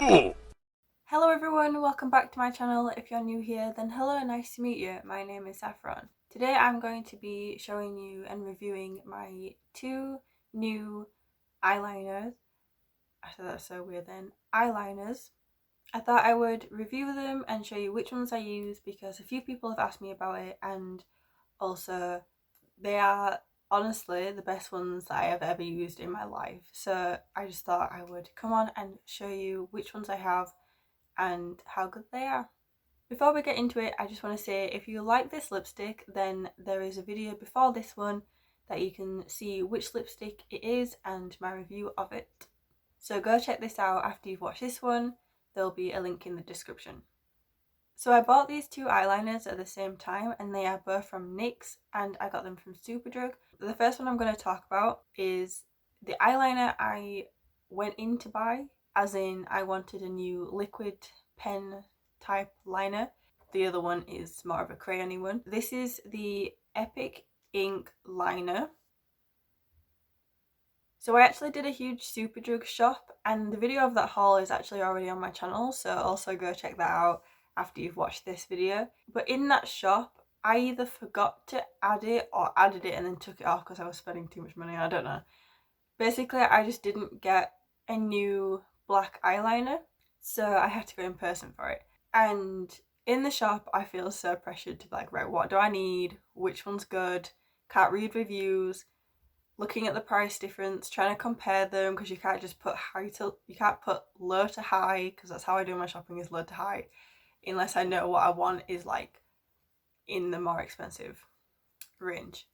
Hello everyone, welcome back to my channel. If you're new here, then hello, nice to meet you. My name is Saffron. Today I'm going to be showing you and reviewing my two new eyeliners. I said that's so weird then. Eyeliners. I thought I would review them and show you which ones I use because a few people have asked me about it, and also they are honestly the best ones that I have ever used in my life. So I just thought I would come on and show you which ones I have and how good they are. Before we get into it, I just want to say if you like this lipstick, then there is a video before this one that you can see which lipstick it is and my review of it. So go check this out after you've watched this one. There'll be a link in the description. So I bought these two eyeliners at the same time, and they are both from NYX, and I got them from Superdrug. The first one I'm going to talk about is the eyeliner I went in to buy, as in I wanted a new liquid pen type liner. The other one is more of a crayony one. This is the Epic Ink liner. So I actually did a huge Superdrug shop, and the video of that haul is actually already on my channel, so also go check that out after you've watched this video. But in that shop, I either forgot to add it or added it and then took it off because I was spending too much money, I don't know. Basically, I just didn't get a new black eyeliner, so I had to go in person for it. And in the shop, I feel so pressured to be like, right, what do I need? Which one's good? Can't read reviews. Looking at the price difference, trying to compare them, because you can't just put you can't put low to high, because that's how I do my shopping, is low to high, unless I know what I want is like in the more expensive range.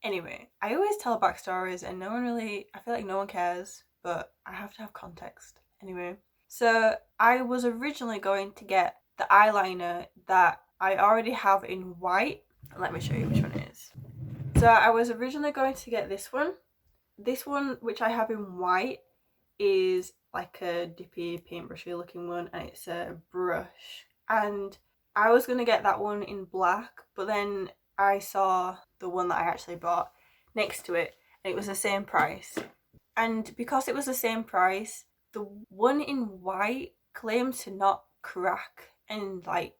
Anyway, I always tell backstories and I feel like no one cares, but I have to have context. Anyway, so I was originally going to get the eyeliner that I already have in white. Let me show you which one it is. So I was originally going to get this one. This one, which I have in white, is like a dippy paintbrushy looking one, and it's a brush. And I was going to get that one in black, but then I saw the one that I actually bought next to it, and it was the same price. And because it was the same price, the one in white claims to not crack and, like,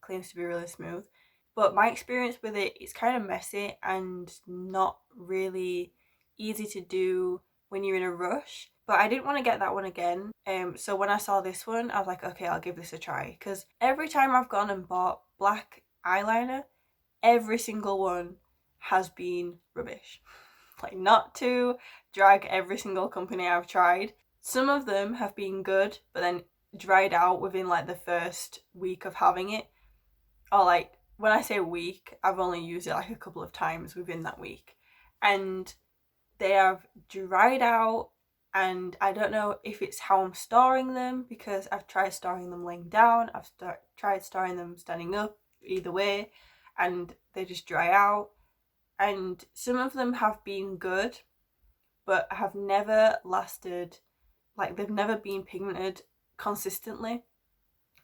claims to be really smooth. But my experience with it is kind of messy and not really easy to do when you're in a rush. But I didn't want to get that one again. So when I saw this one, I was like, okay, I'll give this a try. Because every time I've gone and bought black eyeliner, every single one has been rubbish. Like, not to drag every single company I've tried. Some of them have been good, but then dried out within like the first week of having it. Or like, when I say week, I've only used it like a couple of times within that week. And they have dried out, and I don't know if it's how I'm storing them, because I've tried storing them laying down, I've tried storing them standing up, either way, and they just dry out. And some of them have been good, but have never lasted, like they've never been pigmented consistently.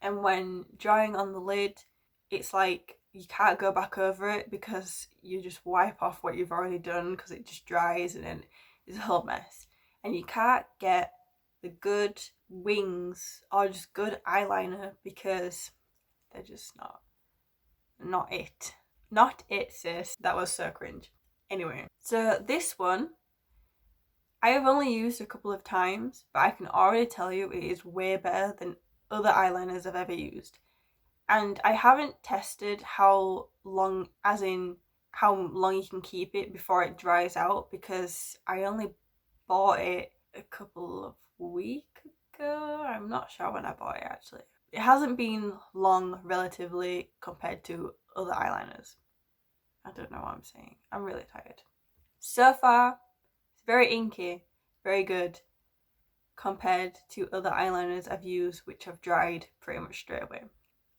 And when drying on the lid, it's like you can't go back over it because you just wipe off what you've already done because it just dries, and then it's a whole mess. And you can't get the good wings or just good eyeliner because they're just not it. Not it, sis. That was so cringe. Anyway, so this one I have only used a couple of times, but I can already tell you it is way better than other eyeliners I've ever used. And I haven't tested how long, as in how long you can keep it before it dries out, because I only bought it a couple of weeks ago. I'm not sure when I bought it actually. It hasn't been long relatively compared to other eyeliners. I don't know what I'm saying. I'm really tired. So far, it's very inky, very good compared to other eyeliners I've used, which have dried pretty much straight away.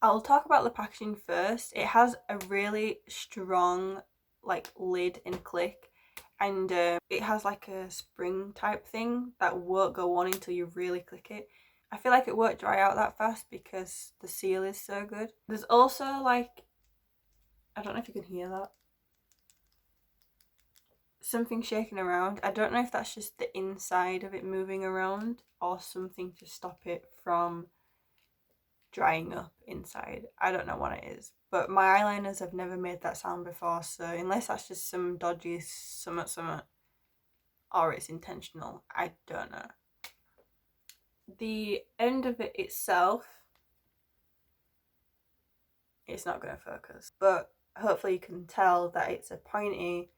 I'll talk about the packaging first. It has a really strong like lid and click, and it has like a spring type thing that won't go on until you really click it. I feel like it won't dry out that fast because the seal is so good. There's also like, I don't know if you can hear that. something shaking around. I don't know if that's just the inside of it moving around or something to stop it from drying up inside. I don't know what it is, but my eyeliners have never made that sound before, so unless that's just some dodgy summit or it's intentional, I don't know. The end of it itself, it's not going to focus, but hopefully you can tell that it's a pointy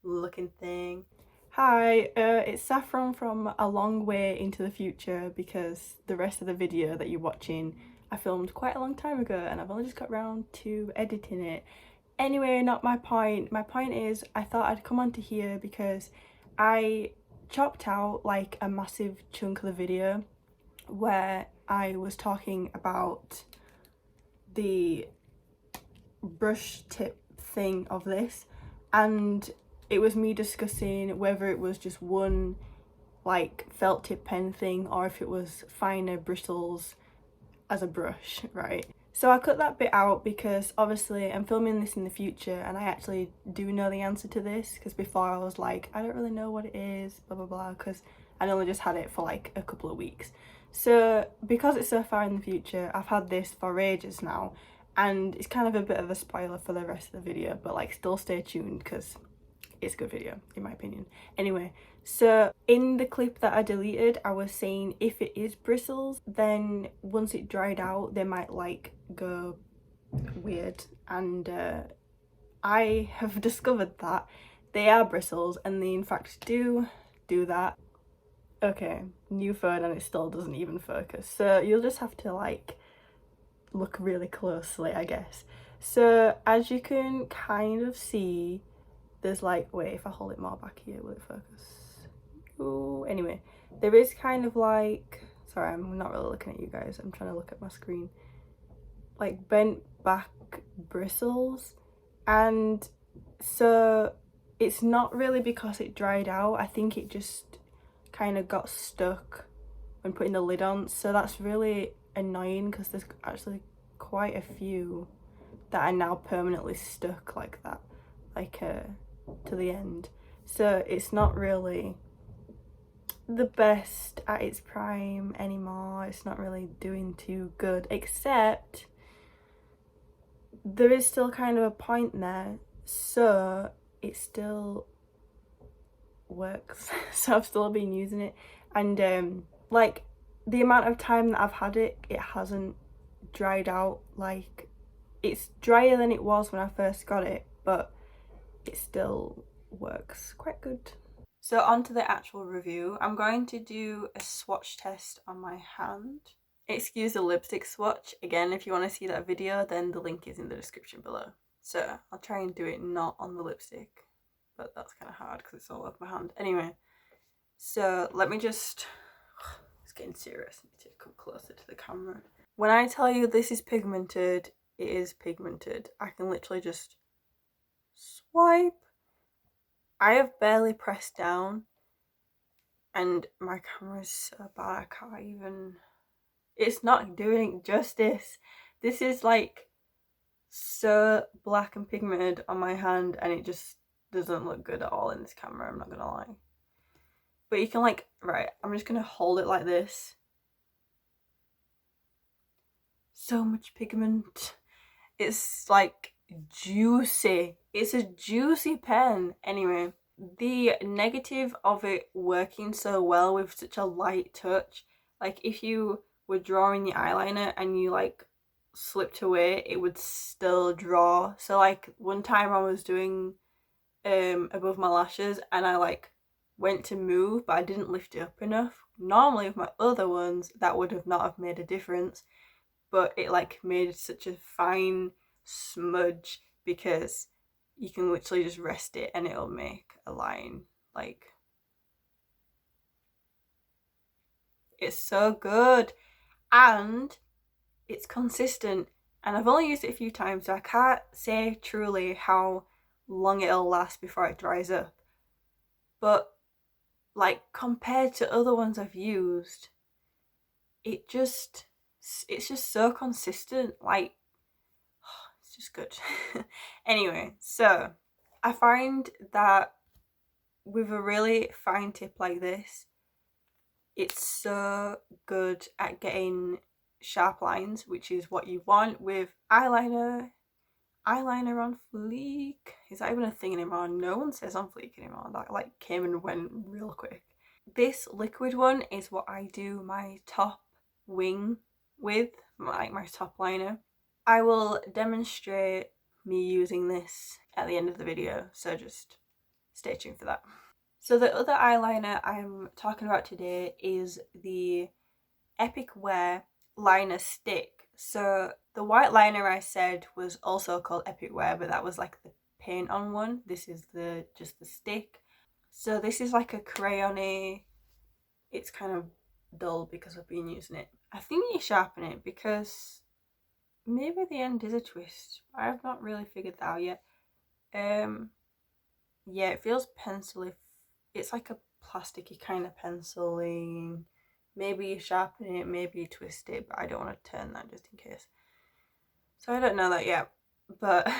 looking thing. Hi, it's Saffron from a long way into the future, because the rest of the video that you're watching I filmed quite a long time ago and I've only just got around to editing it. Anyway, not my point. My point is I thought I'd come onto here because I chopped out like a massive chunk of the video where I was talking about the brush tip thing of this, and it was me discussing whether it was just one like felt tip pen thing or if it was finer bristles as a brush, right? So I cut that bit out because obviously I'm filming this in the future and I actually do know the answer to this, because before I was like, I don't really know what it is, blah blah blah, because I only just had it for like a couple of weeks. So because it's so far in the future, I've had this for ages now, and it's kind of a bit of a spoiler for the rest of the video, but like still stay tuned because it's a good video in my opinion. Anyway, so in the clip that I deleted, I was saying if it is bristles, then once it dried out they might like go weird, and I have discovered that they are bristles and they in fact do that. Okay, new phone and it still doesn't even focus, so you'll just have to like look really closely, I guess. So as you can kind of see, there's like, wait, if I hold it more back here will it focus? Ooh, anyway, there is kind of like, sorry I'm not really looking at you guys, I'm trying to look at my screen, like bent back bristles, and so it's not really because it dried out, I think it just kind of got stuck when putting the lid on, so that's really annoying because there's actually quite a few that are now permanently stuck like that, like to the end. So it's not really the best at its prime anymore, it's not really doing too good, except there is still kind of a point there, so it still works. So I've still been using it, and like the amount of time that I've had it, it hasn't dried out. Like it's drier than it was when I first got it, but it still works quite good. So on to the actual review. I'm going to do a swatch test on my hand. Excuse the lipstick swatch. Again, if you want to see that video, then the link is in the description below. So I'll try and do it not on the lipstick, but that's kind of hard because it's all over my hand. Anyway, so let me just, it's getting serious. I need to come closer to the camera. When I tell you this is pigmented, it is pigmented. I can literally just swipe. I have barely pressed down and my camera is so bad I can't even, it's not doing justice. This is like so black and pigmented on my hand and it just doesn't look good at all in this camera, I'm not gonna lie. But you can like, right, I'm just gonna hold it like this. So much pigment. It's like juicy. It's a juicy pen. Anyway, the negative of it working so well with such a light touch, like if you were drawing the eyeliner and you like slipped away, it would still draw. So like one time I was doing above my lashes and I like went to move but I didn't lift it up enough. Normally with my other ones that would have not have made a difference, but it like made such a fine smudge because you can literally just rest it and it'll make a line. Like, it's so good and it's consistent, and I've only used it a few times so I can't say truly how long it'll last before it dries up, but like compared to other ones I've used, it's just so consistent. Like, it's just good. Anyway, so I find that with a really fine tip like this, it's so good at getting sharp lines, which is what you want with eyeliner. Eyeliner on fleek. Is that even a thing anymore? No one says on fleek anymore. That like came and went real quick. This liquid one is what I do my top wing with, like my top liner. I will demonstrate me using this at the end of the video, so just stay tuned for that. So the other eyeliner I'm talking about today is the Epic Wear liner stick. So the white liner I said was also called Epic Wear, but that was like the paint on one. This is just the stick. So this is like a crayon-y. It's kind of dull because I've been using it. I think you sharpen it because maybe the end is a twist. I have not really figured that out yet. Yeah, it feels pencil-y. It's like a plasticky kind of penciling. Maybe you sharpen it, maybe you twist it, but I don't want to turn that just in case. So I don't know that yet, but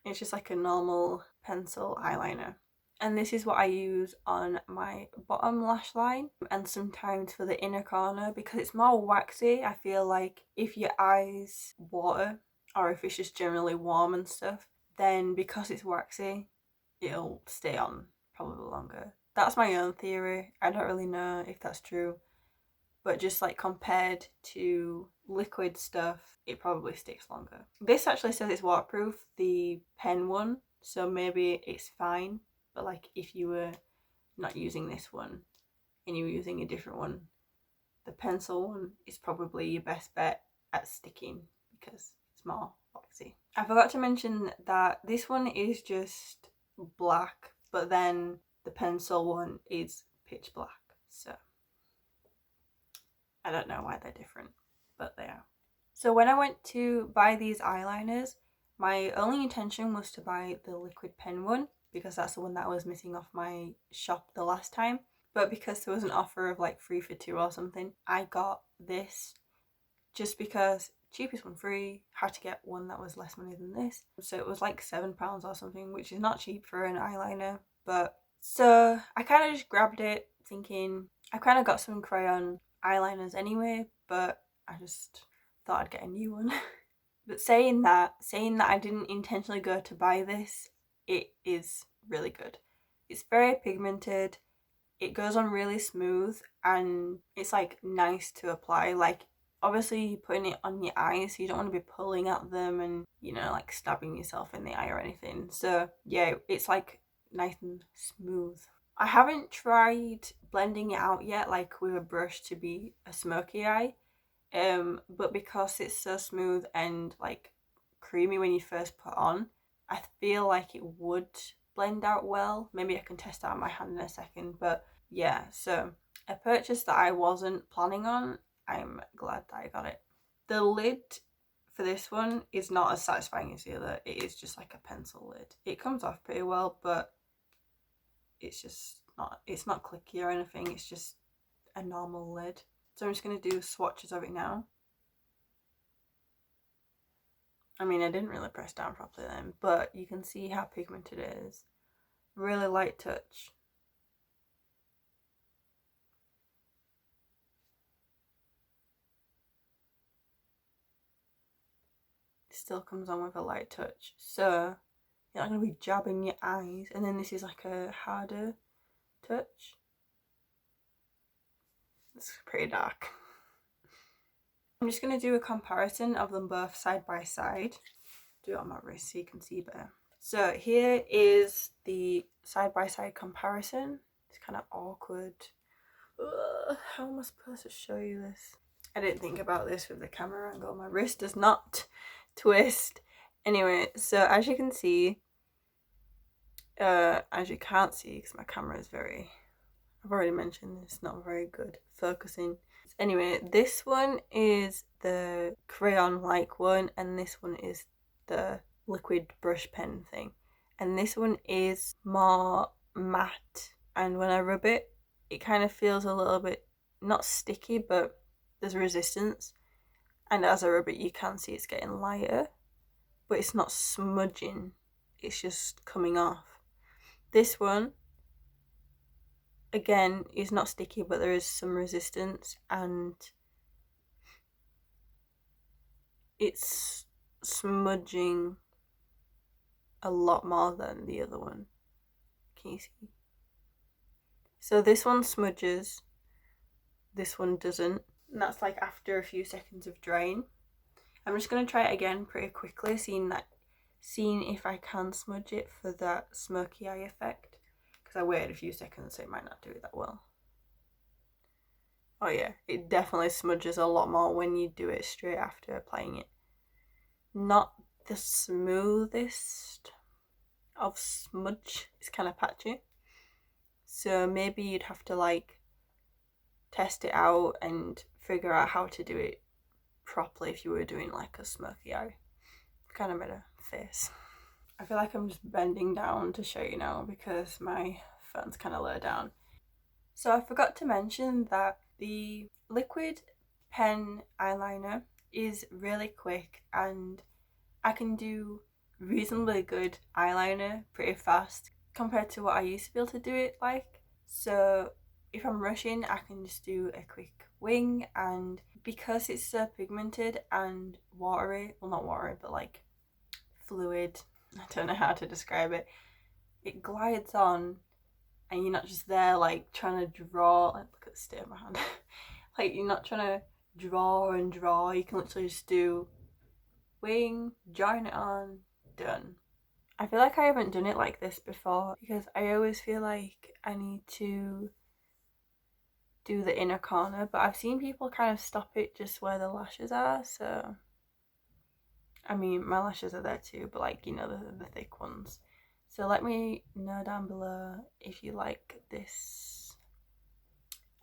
it's just like a normal pencil eyeliner. And this is what I use on my bottom lash line and sometimes for the inner corner because it's more waxy. I feel like if your eyes water or if it's just generally warm and stuff, then because it's waxy, it'll stay on probably longer. That's my own theory. I don't really know if that's true. But just like compared to liquid stuff, it probably sticks longer. This actually says it's waterproof, the pen one, so maybe it's fine. But like if you were not using this one and you were using a different one, the pencil one is probably your best bet at sticking because it's more waxy. I forgot to mention that this one is just black, but then the pencil one is pitch black. So I don't know why they're different, but they are. So when I went to buy these eyeliners, my only intention was to buy the liquid pen one because that's the one that was missing off my shop the last time. But because there was an offer of like 3 for 2 or something, I got this just because cheapest one free, had to get one that was less money than this. So it was like £7 or something, which is not cheap for an eyeliner. But so I kind of just grabbed it thinking I kind of got some crayon eyeliners anyway, but I just thought I'd get a new one. But saying that I didn't intentionally go to buy this, it is really good. It's very pigmented, it goes on really smooth, and it's like nice to apply. Like obviously you're putting it on your eyes, so you don't want to be pulling at them and, you know, like stabbing yourself in the eye or anything. So yeah, it's like nice and smooth. I haven't tried blending it out yet, like with a brush to be a smoky eye. But because it's so smooth and like creamy when you first put on, I feel like it would blend out well. Maybe I can test out my hand in a second, but yeah, so a purchase that I wasn't planning on. I'm glad that I got it. The lid for this one is not as satisfying as the other. It is just like a pencil lid. It comes off pretty well, but it's just not, it's not clicky or anything. It's just a normal lid. So I'm just going to do swatches of it now. I mean, I didn't really press down properly then, but you can see how pigmented it is. Really light touch. It still comes on with a light touch. So you're not going to be jabbing your eyes. And then this is like a harder touch. It's pretty dark. I'm just going to do a comparison of them both side by side. Do it on my wrist so you can see better. So here is the side by side comparison. It's kind of awkward. Ugh, how am I supposed to show you this? I didn't think about this with the camera angle. My wrist does not twist. Anyway, so as you can see, as you can't see because my camera is very, I've already mentioned it's not very good focusing. Anyway, this one is the crayon-like one, and this one is the liquid brush pen thing. And this one is more matte, and when I rub it, it kind of feels a little bit, not sticky, but there's resistance. And as I rub it, you can see it's getting lighter, but it's not smudging. It's just coming off. This one again is not sticky, but there is some resistance, and it's smudging a lot more than the other one. Can you see? So this one smudges, this one doesn't, and that's like after a few seconds of drying. I'm just going to try it again pretty quickly, seeing if I can smudge it for that smoky eye effect, because I waited a few seconds, so it might not do it that well. Oh yeah, it definitely smudges a lot more when you do it straight after applying it. Not the smoothest of smudge, it's kind of patchy, so maybe you'd have to like test it out and figure out how to do it properly if you were doing like a smoky eye. Kind of made a face. I feel like I'm just bending down to show you now because my phone's kind of low down. So I forgot to mention that the liquid pen eyeliner is really quick, and I can do reasonably good eyeliner pretty fast compared to what I used to be able to do it like. So if I'm rushing, I can just do a quick wing, and because it's so pigmented and watery, well not watery, but like fluid, I don't know how to describe it, it glides on, and you're not just there like trying to draw, like look at the state of my hand, like you're not trying to draw and draw, you can literally just do wing, join it on, done. I feel like I haven't done it like this before because I always feel like I need to do the inner corner, but I've seen people kind of stop it just where the lashes are, so I mean my lashes are there too, but like, you know, the thick ones. So let me know down below if you like this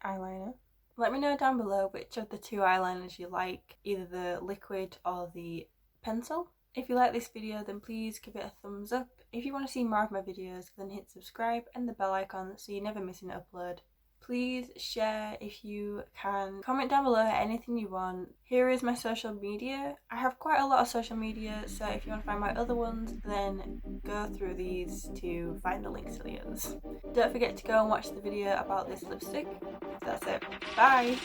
eyeliner. Let me know down below which of the two eyeliners you like, either the liquid or the pencil. If you like this video, then please give it a thumbs up. If you want to see more of my videos, then hit subscribe and the bell icon so you never miss an upload. Please share if you can. Comment down below anything you want. Here is my social media. I have quite a lot of social media, so if you want to find my other ones, then go through these to find the links to the others. Don't forget to go and watch the video about this lipstick. That's it. Bye!